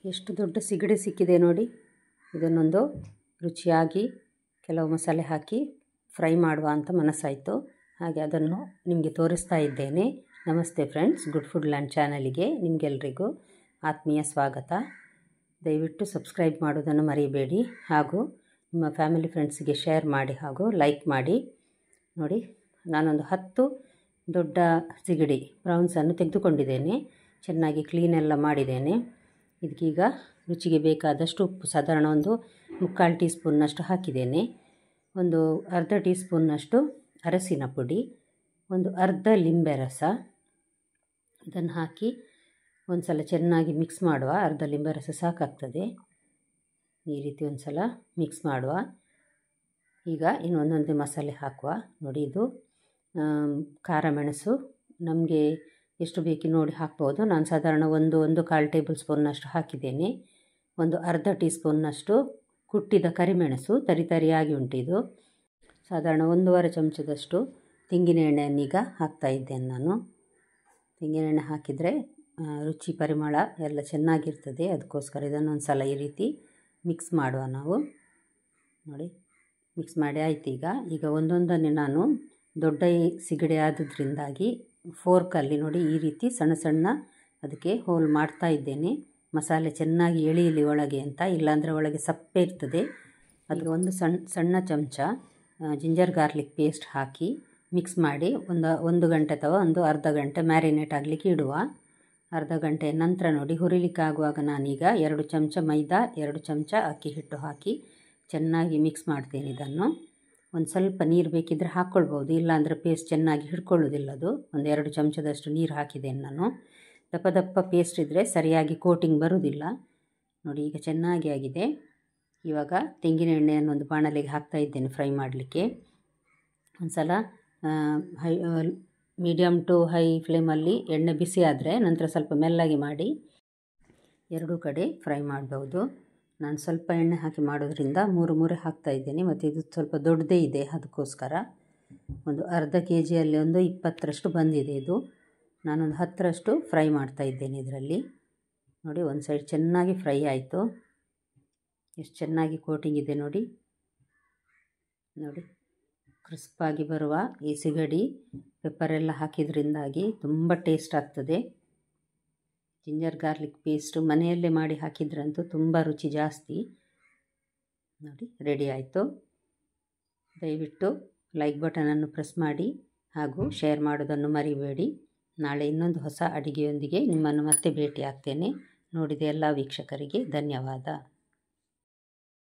ಎಷ್ಟು ದೊಡ್ಡ ಸಿಗಡಿ ಸಿಕ್ಕಿದೆ ನೋಡಿ. ಇದನ್ನೊಂದು ರುಚಿಯಾಗಿ ಕೆಲವು ಮಸಾಲೆ ಹಾಕಿ ಫ್ರೈ ಮಾಡುವ ಅಂತ ಮನಸ್ಸಾಯಿತು. ಹಾಗೆ ಅದನ್ನು ನಿಮಗೆ ತೋರಿಸ್ತಾ ಇದ್ದೇನೆ. ನಮಸ್ತೆ ಫ್ರೆಂಡ್ಸ್, ಗುಡ್ ಫುಡ್ ಲ್ಯಾಂಡ್ ಚಾನಲಿಗೆ ನಿಮಗೆಲ್ಲರಿಗೂ ಆತ್ಮೀಯ ಸ್ವಾಗತ. ದಯವಿಟ್ಟು ಸಬ್ಸ್ಕ್ರೈಬ್ ಮಾಡೋದನ್ನು ಮರಿಬೇಡಿ, ಹಾಗೂ ನಿಮ್ಮ ಫ್ಯಾಮಿಲಿ ಫ್ರೆಂಡ್ಸಿಗೆ ಶೇರ್ ಮಾಡಿ ಹಾಗೂ ಲೈಕ್ ಮಾಡಿ. ನೋಡಿ, ನಾನೊಂದು 10 ದೊಡ್ಡ ಸಿಗಡಿ ಪ್ರೌನ್ಸನ್ನು ತೆಗೆದುಕೊಂಡಿದ್ದೇನೆ. ಚೆನ್ನಾಗಿ ಕ್ಲೀನೆಲ್ಲ ಮಾಡಿದ್ದೇನೆ. ಇದಕ್ಕೀಗ ರುಚಿಗೆ ಬೇಕಾದಷ್ಟು ಉಪ್ಪು, ಸಾಧಾರಣ ಒಂದು 3/4 ಟೀ ಸ್ಪೂನ್ನಷ್ಟು ಹಾಕಿದ್ದೇನೆ. ಒಂದು ಅರ್ಧ ಟೀ ಸ್ಪೂನ್ನಷ್ಟು ಅರಸಿನ ಪುಡಿ, ಒಂದು ಅರ್ಧ ಲಿಂಬೆ ರಸ, ಇದನ್ನು ಹಾಕಿ ಒಂದು ಸಲ ಚೆನ್ನಾಗಿ ಮಿಕ್ಸ್ ಮಾಡುವ. ಅರ್ಧ ಲಿಂಬೆ ರಸ ಸಾಕಾಗ್ತದೆ. ಈ ರೀತಿ ಒಂದು ಸಲ ಮಿಕ್ಸ್ ಮಾಡುವ. ಈಗ ಇನ್ನು ಒಂದೊಂದೇ ಮಸಾಲೆ ಹಾಕುವ. ನೋಡಿ, ಇದು ಖಾರ ಮೆಣಸು ನಮಗೆ ಎಷ್ಟು ಬೇಕು ನೋಡಿ ಹಾಕ್ಬೋದು. ನಾನು ಸಾಧಾರಣ ಒಂದು 1/4 ಟೇಬಲ್ ಸ್ಪೂನ್ನಷ್ಟು ಹಾಕಿದ್ದೇನೆ. ಒಂದು ಅರ್ಧ ಟೀ ಸ್ಪೂನ್ನಷ್ಟು ಕುಟ್ಟಿದ ಕರಿಮೆಣಸು, ತರಿಯಾಗಿ ಉಂಟು ಇದು. ಸಾಧಾರಣ 1/2 ಚಮಚದಷ್ಟು ತೆಂಗಿನ ಎಣ್ಣೆಯನ್ನೀಗ ಹಾಕ್ತಾಯಿದ್ದೇನೆ ನಾನು. ತೆಂಗಿನ ಎಣ್ಣೆ ಹಾಕಿದರೆ ರುಚಿ ಪರಿಮಳ ಎಲ್ಲ ಚೆನ್ನಾಗಿರ್ತದೆ. ಅದಕ್ಕೋಸ್ಕರ ಇದನ್ನೊಂದು ಸಲ ಈ ರೀತಿ ಮಿಕ್ಸ್ ಮಾಡುವ ನಾವು. ನೋಡಿ, ಮಿಕ್ಸ್ ಮಾಡಿ ಆಯ್ತು. ಈಗ ಒಂದೊಂದನ್ನೇ ನಾನು ದೊಡ್ಡ ಸಿಗಡಿ ಆದ್ದರಿಂದಾಗಿ ಫೋರ್ಕಲ್ಲಿ ನೋಡಿ ಈ ರೀತಿ ಸಣ್ಣ ಸಣ್ಣ ಅದಕ್ಕೆ ಹೋಲ್ ಮಾಡ್ತಾ ಇದ್ದೇನೆ. ಮಸಾಲೆ ಚೆನ್ನಾಗಿ ಎಳೆಯಲಿ ಒಳಗೆ ಅಂತ, ಇಲ್ಲಾಂದರೆ ಒಳಗೆ ಸಪ್ಪೆ ಇರ್ತದೆ. ಅದಕ್ಕೆ ಒಂದು ಸಣ್ಣ ಚಮಚ ಜಿಂಜರ್ ಗಾರ್ಲಿಕ್ ಪೇಸ್ಟ್ ಹಾಕಿ ಮಿಕ್ಸ್ ಮಾಡಿ ಒಂದು ಗಂಟೆ ಅಥವಾ ಒಂದು ಅರ್ಧ ಗಂಟೆ ಮ್ಯಾರಿನೇಟ್ ಆಗಲಿಕ್ಕೆ ಇಡುವ. ಅರ್ಧ ಗಂಟೆ ನಂತರ ನೋಡಿ, ಹುರಿಲಿಕ್ಕಾಗುವಾಗ ನಾನೀಗ 2 ಚಮಚ ಮೈದಾ, 2 ಚಮಚ ಅಕ್ಕಿ ಹಿಟ್ಟು ಹಾಕಿ ಚೆನ್ನಾಗಿ ಮಿಕ್ಸ್ ಮಾಡ್ತೇನೆ. ಇದನ್ನು ಒಂದು ಸ್ವಲ್ಪ ನೀರು ಬೇಕಿದ್ದರೆ ಹಾಕ್ಕೊಳ್ಬೋದು, ಇಲ್ಲಾಂದರೆ ಪೇಸ್ಟ್ ಚೆನ್ನಾಗಿ ಹಿಡ್ಕೊಳ್ಳೋದಿಲ್ಲ ಅದು. ಒಂದು 2 ಚಮಚದಷ್ಟು ನೀರು ಹಾಕಿದ್ದೇನೆ ನಾನು. ದಪ್ಪ ದಪ್ಪ ಪೇಸ್ಟ್ ಇದ್ದರೆ ಸರಿಯಾಗಿ ಕೋಟಿಂಗ್ ಬರೋದಿಲ್ಲ. ನೋಡಿ, ಈಗ ಚೆನ್ನಾಗಿ ಆಗಿದೆ. ಇವಾಗ ತೆಂಗಿನ ಎಣ್ಣೆಯನ್ನು ಒಂದು ಬಾಣಲೆಗೆ ಹಾಕ್ತಾ ಇದ್ದೇನೆ ಫ್ರೈ ಮಾಡಲಿಕ್ಕೆ. ಒಂದು ಸಲ ಮೀಡಿಯಮ್ ಟು ಹೈ ಫ್ಲೇಮಲ್ಲಿ ಎಣ್ಣೆ ಬಿಸಿ ಆದರೆ ನಂತರ ಸ್ವಲ್ಪ ಮೆಲ್ಲಗೆ ಮಾಡಿ ಎರಡೂ ಕಡೆ ಫ್ರೈ ಮಾಡ್ಬೋದು. ನಾನು ಸ್ವಲ್ಪ ಎಣ್ಣೆ ಹಾಕಿ ಮಾಡೋದ್ರಿಂದ 3 ಹಾಕ್ತಾ ಇದ್ದೇನೆ. ಮತ್ತು ಇದು ಸ್ವಲ್ಪ ದೊಡ್ಡದೇ ಇದೆ, ಅದಕ್ಕೋಸ್ಕರ ಒಂದು ಅರ್ಧ kgಯಲ್ಲಿ ಒಂದು 20ರಷ್ಟು ಬಂದಿದೆ ಇದು. ನಾನೊಂದು 10ರಷ್ಟು ಫ್ರೈ ಮಾಡ್ತಾ ಇದ್ದೇನೆ ಇದರಲ್ಲಿ. ನೋಡಿ, ಒಂದು ಸೈಡ್ ಚೆನ್ನಾಗಿ ಫ್ರೈ ಆಯಿತು. ಎಷ್ಟು ಚೆನ್ನಾಗಿ ಕೋಟಿಂಗ್ ಇದೆ ನೋಡಿ. ನೋಡಿ, ಕ್ರಿಸ್ಪಾಗಿ ಬರುವ ಈ ಸಿಗಡಿ ಪೆಪ್ಪರೆಲ್ಲ ಹಾಕಿದ್ರಿಂದಾಗಿ ತುಂಬ ಟೇಸ್ಟ್ ಆಗ್ತದೆ. ಜಿಂಜರ್ ಗಾರ್ಲಿಕ್ ಪೇಸ್ಟು ಮನೆಯಲ್ಲೇ ಮಾಡಿ ಹಾಕಿದ್ರಂತೂ ತುಂಬ ರುಚಿ ಜಾಸ್ತಿ. ನೋಡಿ, ರೆಡಿ ಆಯಿತು. ದಯವಿಟ್ಟು ಲೈಕ್ ಬಟನನ್ನು ಪ್ರೆಸ್ ಮಾಡಿ ಹಾಗೂ ಶೇರ್ ಮಾಡೋದನ್ನು ಮರಿಬೇಡಿ. ನಾಳೆ ಇನ್ನೊಂದು ಹೊಸ ಅಡಿಗೆಯೊಂದಿಗೆ ನಿಮ್ಮನ್ನು ಮತ್ತೆ ಭೇಟಿ ಆಗ್ತೇನೆ. ನೋಡಿದ ಎಲ್ಲ ವೀಕ್ಷಕರಿಗೆ ಧನ್ಯವಾದ.